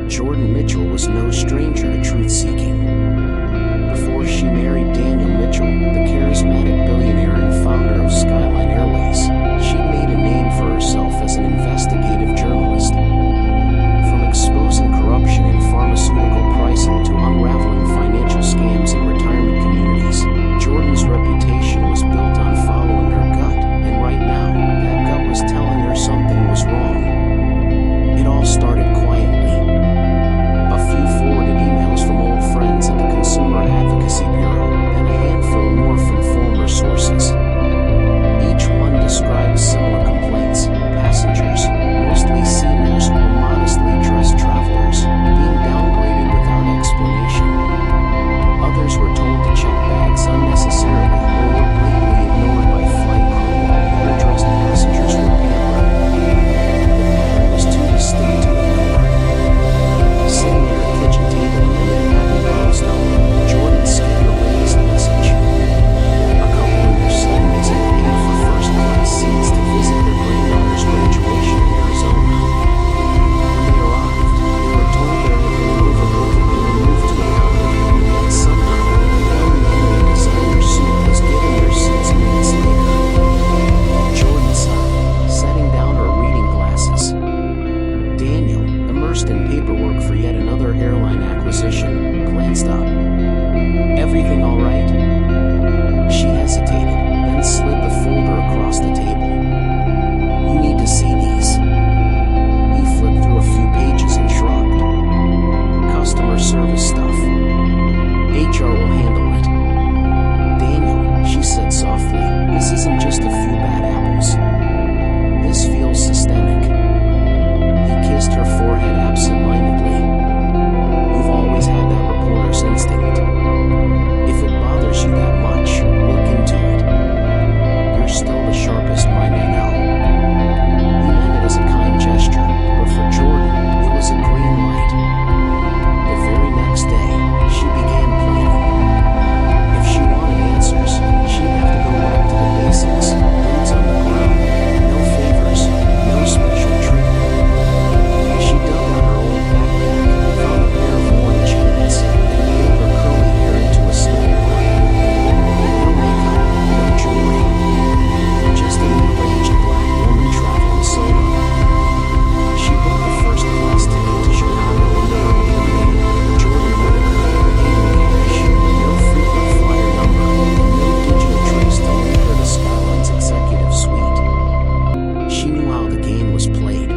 Jordan Mitchell was no stranger to truth-seeking. Before she married Daniel Mitchell, the charismatic billionaire and founder of Skyline Airways, she'd made a name for herself as an investigative journalist. From exposing corruption in pharmaceutical pricing to unraveling financial scams in retirement communities, Jordan's reputation was built on following her gut, and right now, that gut was telling her something was wrong. It all started quietly. A few forwarded emails from old friends at the Consumer Advocacy Bureau, and a handful more from former sources. Each one described similar complaints: passengers, mostly seniors or modestly dressed travelers, being downgraded without explanation. Others were told to check bags unnecessarily or were blatantly ignored by flight crew while better-dressed passengers were pampered. The pattern was too distinct to ignore. Sitting at her kitchen table in the Manhattan brownstone, Jordan skimmed the latest message. A couple in their 70s had paid for first-class seats to visit their granddaughter's graduation in Arizona. When they arrived, they were told there had been an overbooking and removed to account, and yet somehow, a young man in a designer suit was given their seats minutes later. Jordan sighed, setting down her reading glasses. Daniel, immersed in paperwork for yet another airline acquisition, glanced up. "Everything all right?" She hesitated, then slid the folder across the table. "You need to see these." He flipped through a few pages and shrugged. "Customer service stuff. HR will handle it." "Daniel," she said softly, "this isn't just a few bad apples. This feels systemic." He kissed her forehead absent-mindedly. "You've always had that reporter's instinct. If it bothers you that much, look into it. You're still the sharpest mind I know." He meant it as a kind gesture, but for Jordan, it was a green light. The very next day, she began planning. If she wanted answers, she'd have to go back to the basics: boots on the ground, no favors, no special treatment. She dug out her old backpack, found a pair of worn jeans, and pulled her curly hair into a slick bun. No makeup, no jewelry, just a middle-aged black woman traveling solo. She booked the first-class ticket to Chicago under her real name, Jordan Whitaker, paid in cash, no frequent flyer number, and no digital trace to link her to Skyline's executive suite. She knew how the game was played.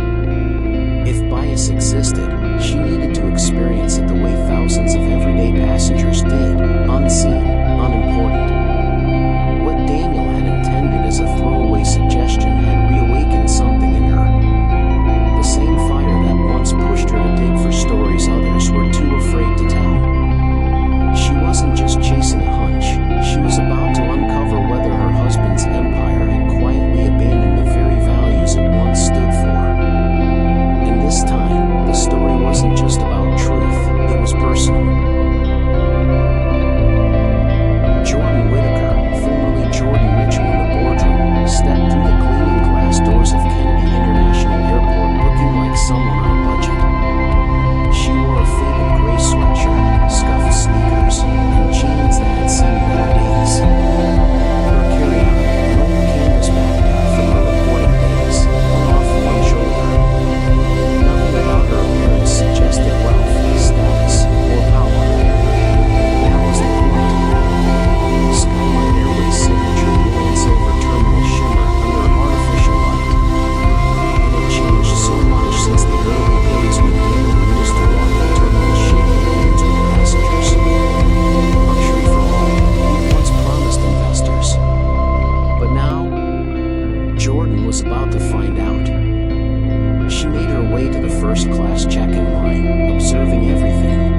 If bias existed, she needed to experience it the way thousands of everyday passengers did, unseen, unimportant. What Daniel had intended as a throwaway suggestion had reawakened something in her. The same fire that once pushed her to dig for stories others were too afraid to tell. She wasn't just chasing a hunch, she was about to uncover whether her husband's empire had quietly abandoned the very values it once stood for. And this time, the story wasn't just about truth, it was personal. Jordan Whitaker, formerly Jordan Mitchell in the boardroom, stepped through the gleaming glass doors of Kennedy International Airport looking like someone on a budget. She wore a faded gray sweatshirt, scuffed sneakers, and jeans that had seen better days. Her carry-on, an old canvas backpack from her reporting days, hung off one shoulder. Nothing about her appearance suggested wealth, status, or power. That was the point. Skyline Airways' signature blue and silver terminal shimmered under artificial light. It had changed so much since the early days when Daniel used to walk the terminal shaking hands with passengers. Luxury for all, he once promised investors. But now, Jordan was about to find out. She made her way to the first-class check-in line, observing everything.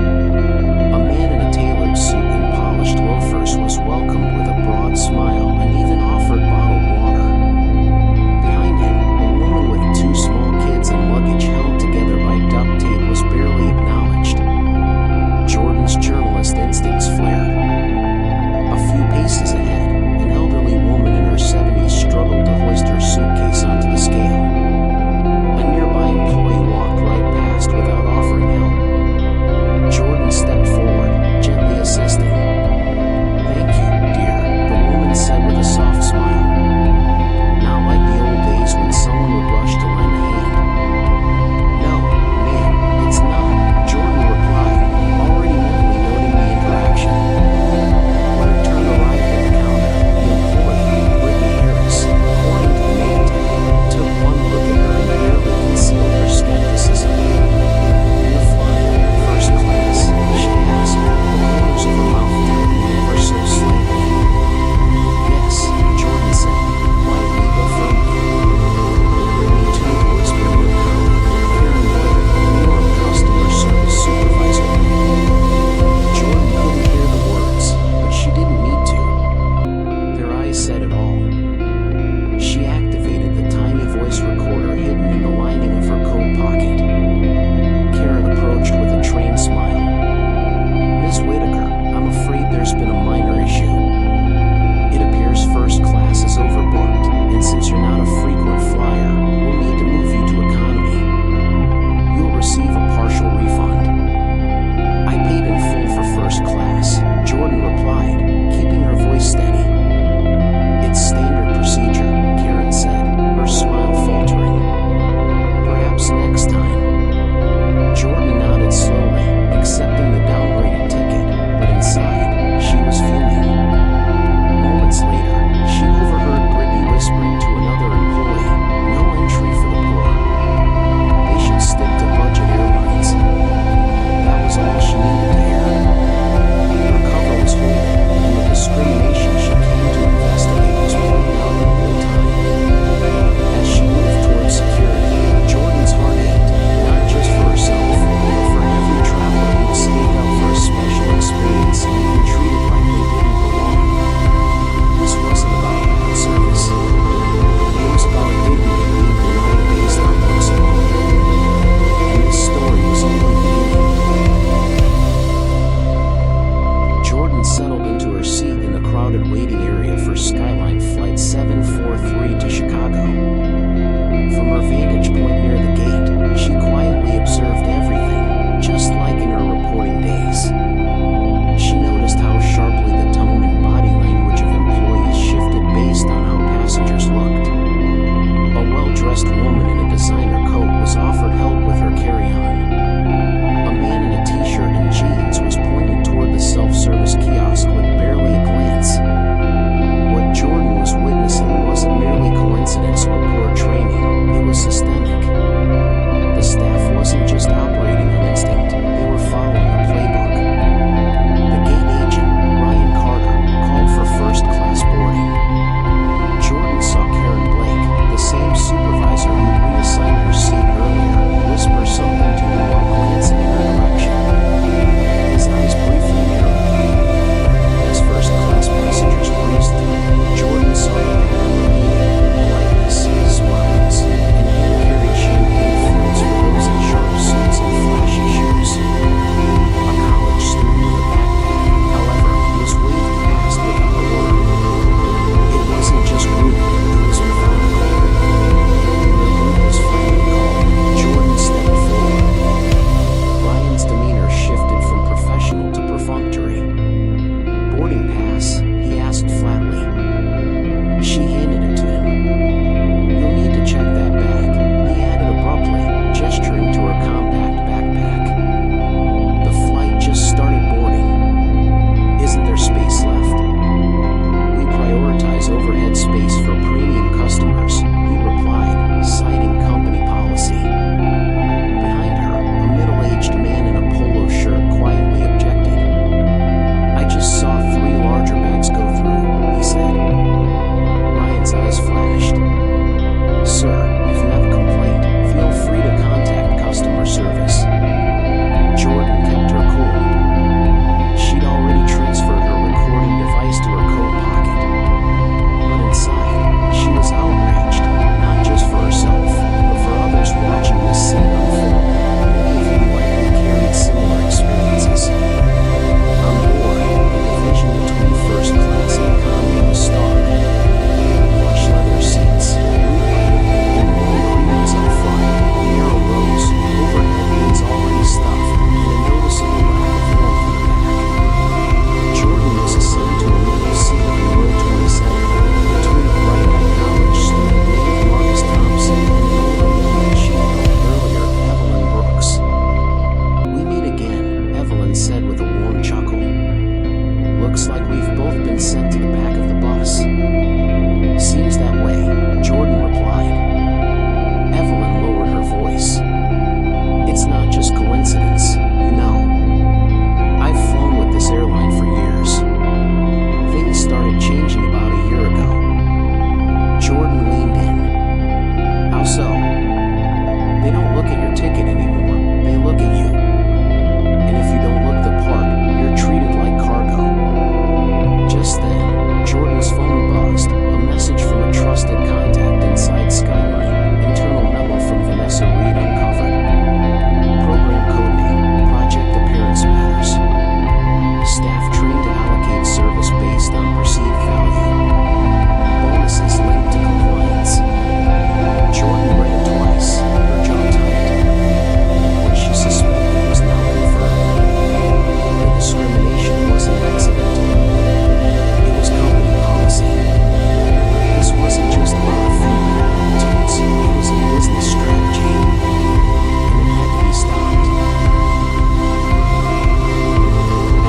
A man in a tailored suit and polished loafers was welcomed with a broad smile and even offered bottled water. Behind him, a woman with two small kids and luggage held together by duct tape was barely acknowledged. Jordan's journalist instincts flared. A few paces ahead, an elderly woman in her 70s struggled to hoist her suitcase onto the scale. A nearby employee walked right past without nervous. Jordan kept her cool. She'd already transferred her recording device to her coat pocket. But inside, she was outraged, not just for herself, but for others watching this scene unfold. Many of whom likely carried similar experiences. On board, the division between first class and economy was stark. Plush leather seats, blue lighting, and warm premiums up front, narrow rows, overhead bins already stuffed, and a noticeable lack of warmth in the back. Jordan was assigned to a middle seat in row 27. Between a bright-eyed college student named Marcus Thompson and an older woman she had met earlier, Evelyn Brooks. "We meet again," Evelyn said with a warm chuckle. "Looks like we've both been sent to the back of the bus." "Seems that way," Jordan replied. Evelyn lowered her voice. "It's not just coincidence, you know. I've flown with this airline for years. Things started changing about a year ago." Jordan leaned in. "How so?" "They don't look at your ticket anymore, they look at you. And if you don't look the part, you're treated like cargo." Just then, Jordan's phone buzzed, a message from a trusted contact inside Skyline, internal memo from Vanessa Reed uncovered. Program codename, Project Appearance Matters. Staff trained to allocate service based on perceived value. Bonuses linked to compliance. Jordan read it twice, her jaw tightened. What she suspected was now confirmed. The discrimination wasn't accidental. It was company policy. This wasn't just about a female attitudes, it was a business strategy. And it had to be stopped.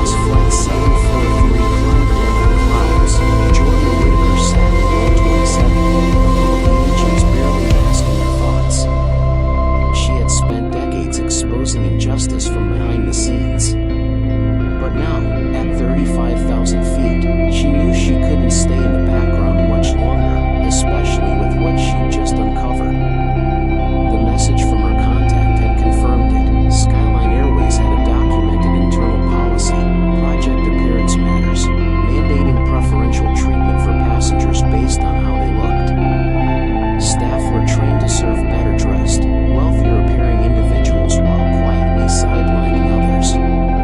As Flight 743 climbed above the clouds, Jordan Whitaker sat in row 27, the engines barely masking her thoughts. She had spent decades exposing injustice from behind the scenes. But now, at 35,000 feet, she knew she couldn't stay in the background much longer, especially with what she'd just uncovered. The message from her contact had confirmed it. Skyline Airways had a documented internal policy, Project Appearance Matters, mandating preferential treatment for passengers based on how they looked. Staff were trained to serve better dressed, wealthier appearing individuals while quietly sidelining others.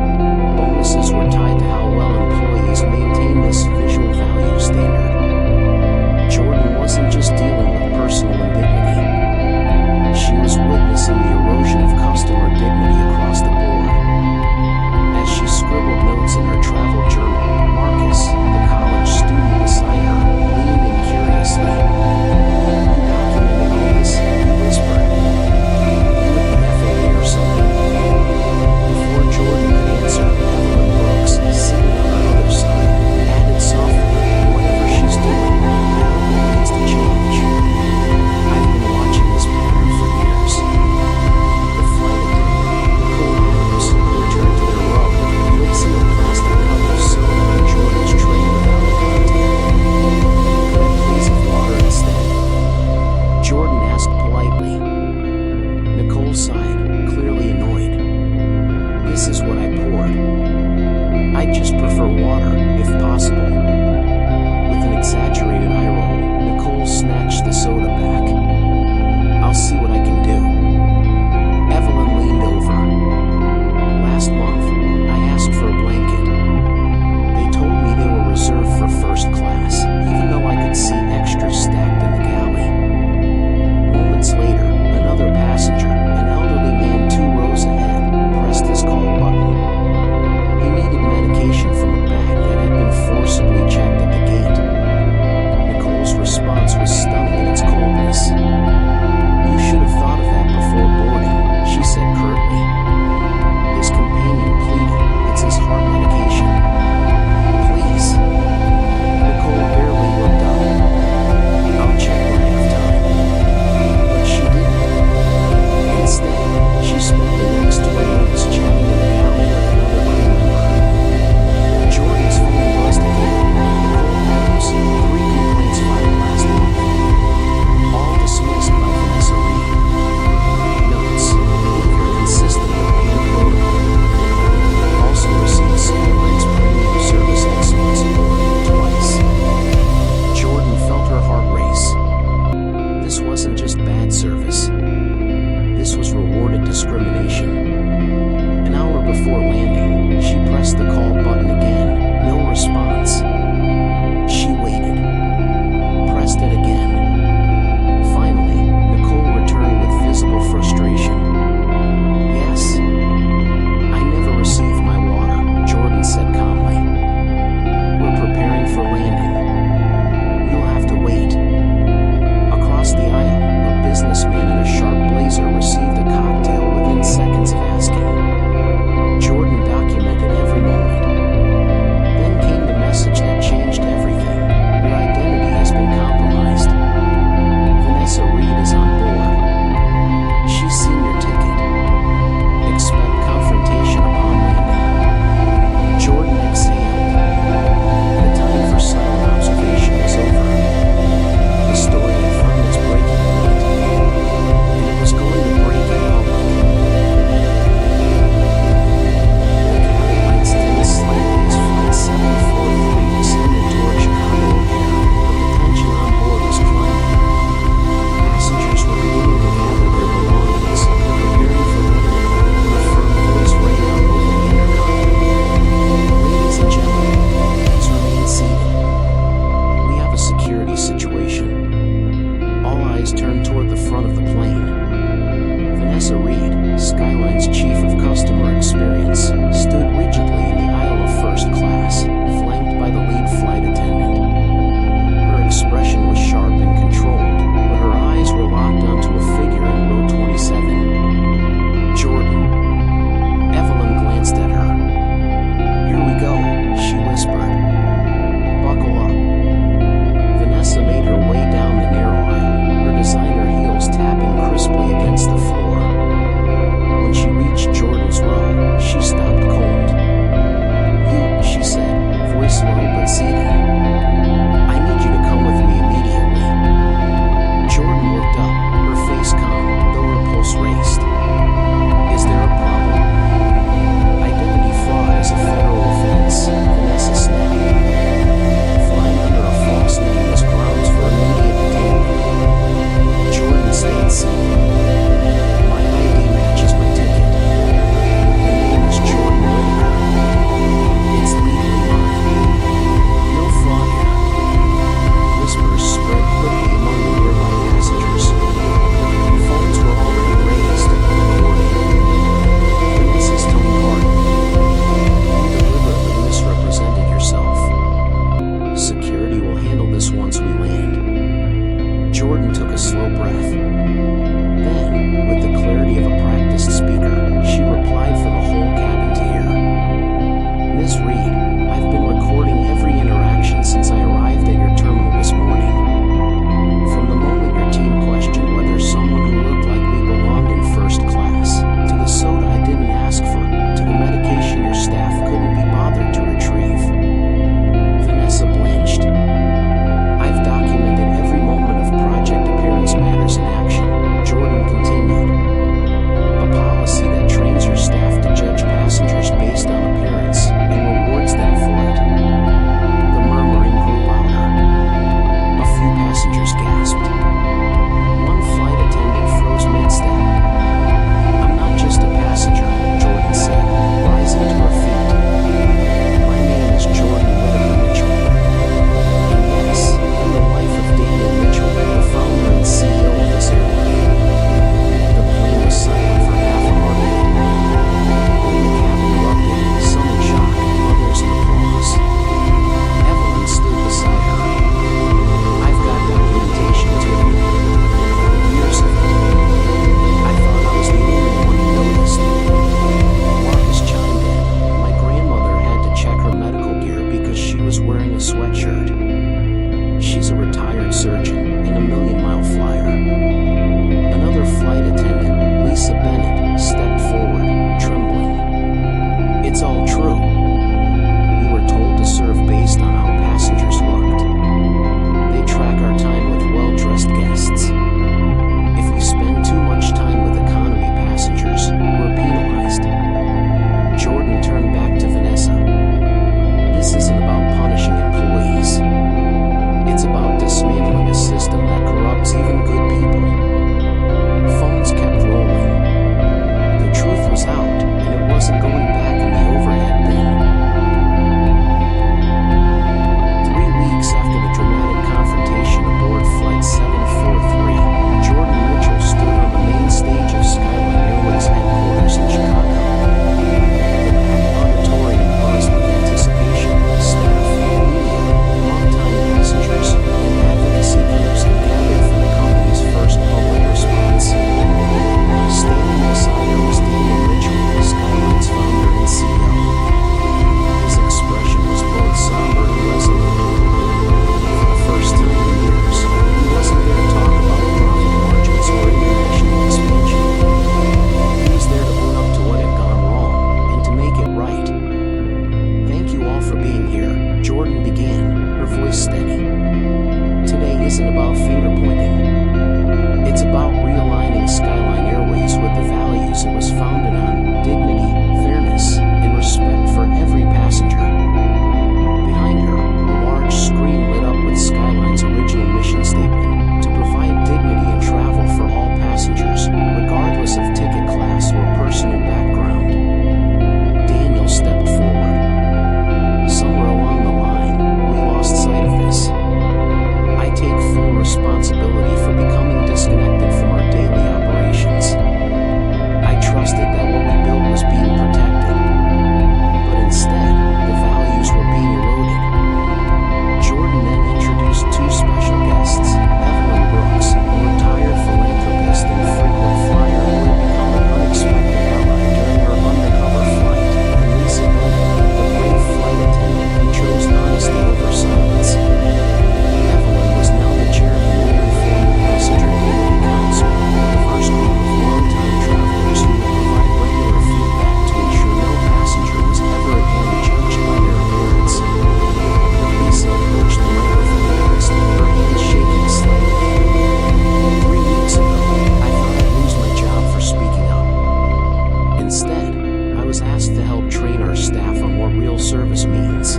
service means.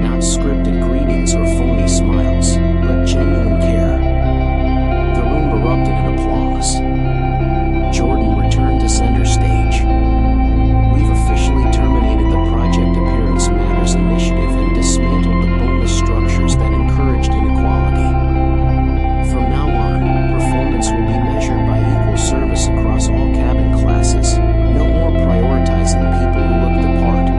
Not scripted greetings or phony smiles, but genuine care. The room erupted in applause. Jordan returned to center stage. We've officially terminated the Project Appearance Matters initiative and dismantled the bonus structures that encouraged inequality. From now on, performance will be measured by equal service across all cabin classes. No more prioritizing people who look the part.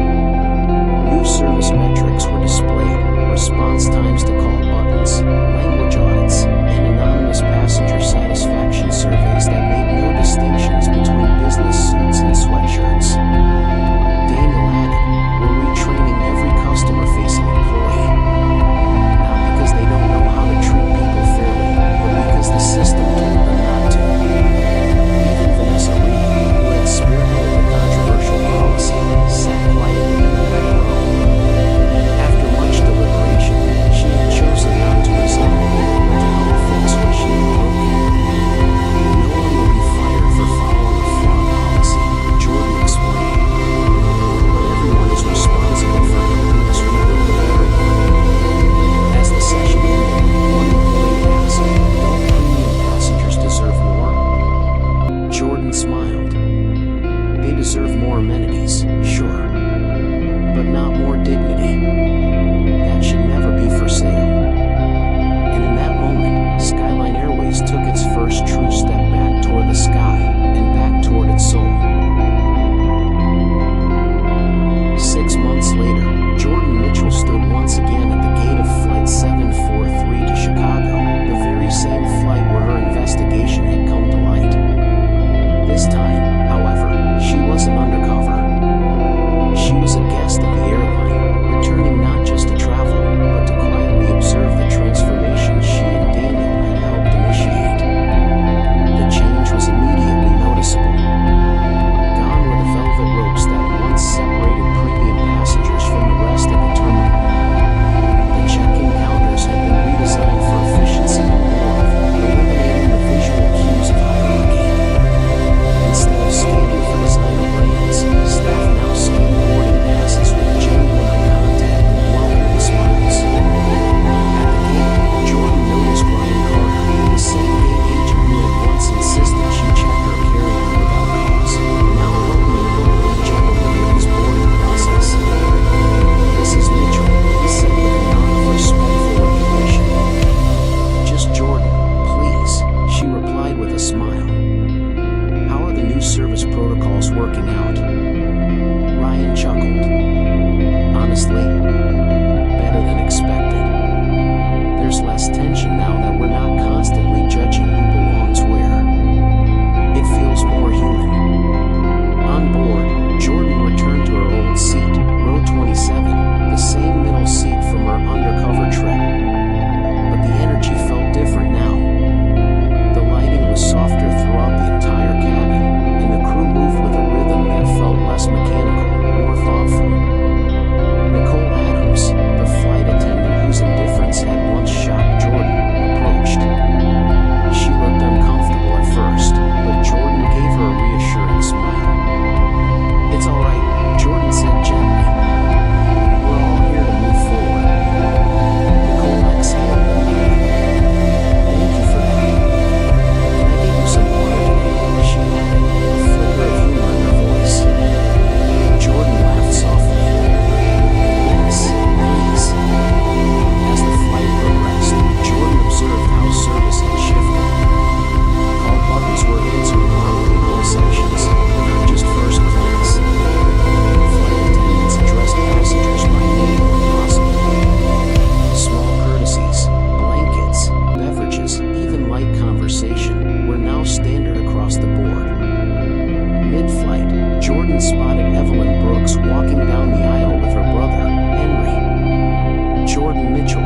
New service metrics were displayed: response times to call buttons, language audits, and anonymous passenger satisfaction surveys that made no distinctions between business suits and sweatshirts. Daniel added, "We're retraining every customer-facing employee. Not because they don't know how to treat people fairly, but because the system told them not to." Even Vanessa Reed, who had spearheaded the controversial policy, sat quietly in the back row. After much deliberation, she had chosen not to resign, but to help fix what she had broken. No one will be fired for following a flawed policy, Jordan explained. But everyone is responsible for helping us rebuild a better one. As the session ended, one employee asked, "Don't premium passengers deserve more?" Jordan smiled. They deserve more amenities, sure, but not more dignity. That should never be for sale. And in that moment, Skyline Airways took its first true step back toward the sky and back toward its soul. 6 months later, Jordan Mitchell stood once again at the gate of Flight 743 to Chicago, the very same flight where her investigation had come to light. This time, however, she wasn't undercover. She was a guest of the airline, returning not just to travel, but to quietly observe the transformation she and Daniel had helped initiate. The change was immediately noticeable. Gone were the velvet ropes that once separated premium passengers from the rest of the terminal. The check-in counters had been redesigned for efficiency and warmth, eliminating the visual cues of hierarchy. Instead of scanning for designer brands, staff now scan boarding passes with genuine eye contact and welcoming smiles. At the gate, Jordan noticed Ryan Carter, the same gate agent who had once insisted she check her carry-on without cause, now helping the elderly gentleman with his boarding process. "Mrs. Mitchell," he said with a nod of respectful recognition. "Just Jordan, please," she replied with a smile. "How are the new service protocols working out?" Ryan chuckled. "Honestly, better than expected. There's less tension now that we're not constantly judging who belongs where. It feels more human." On board, Jordan returned to her old seat, row 27, the same middle seat from her undercover trip. But the energy felt different now. The lighting was softer throughout the entire cabin, and the crew moved with a rhythm that felt less mechanical, more thoughtful. Nicole Adams, the flight attendant whose indifference had once shocked Jordan, approached. She looked uncomfortable at first, but Jordan gave her a reassuring smile. "It's all right," Jordan said gently. "We're all here to move forward." Nicole exhaled and nodded. "Thank you for that. Can I get you some water today?" she added, a flicker of humor in her voice. Jordan laughed softly. "Yes, please." As the flight progressed, Jordan observed how service had shifted. Call buttons were answered promptly in all sections, not just first class. Flight attendants addressed passengers by name when possible. Small courtesies, blankets, beverages, even light conversation were now standard across the board. Mid-flight, Jordan spotted Evelyn Brooks walking down the aisle with her brother, Henry. Jordan Mitchell,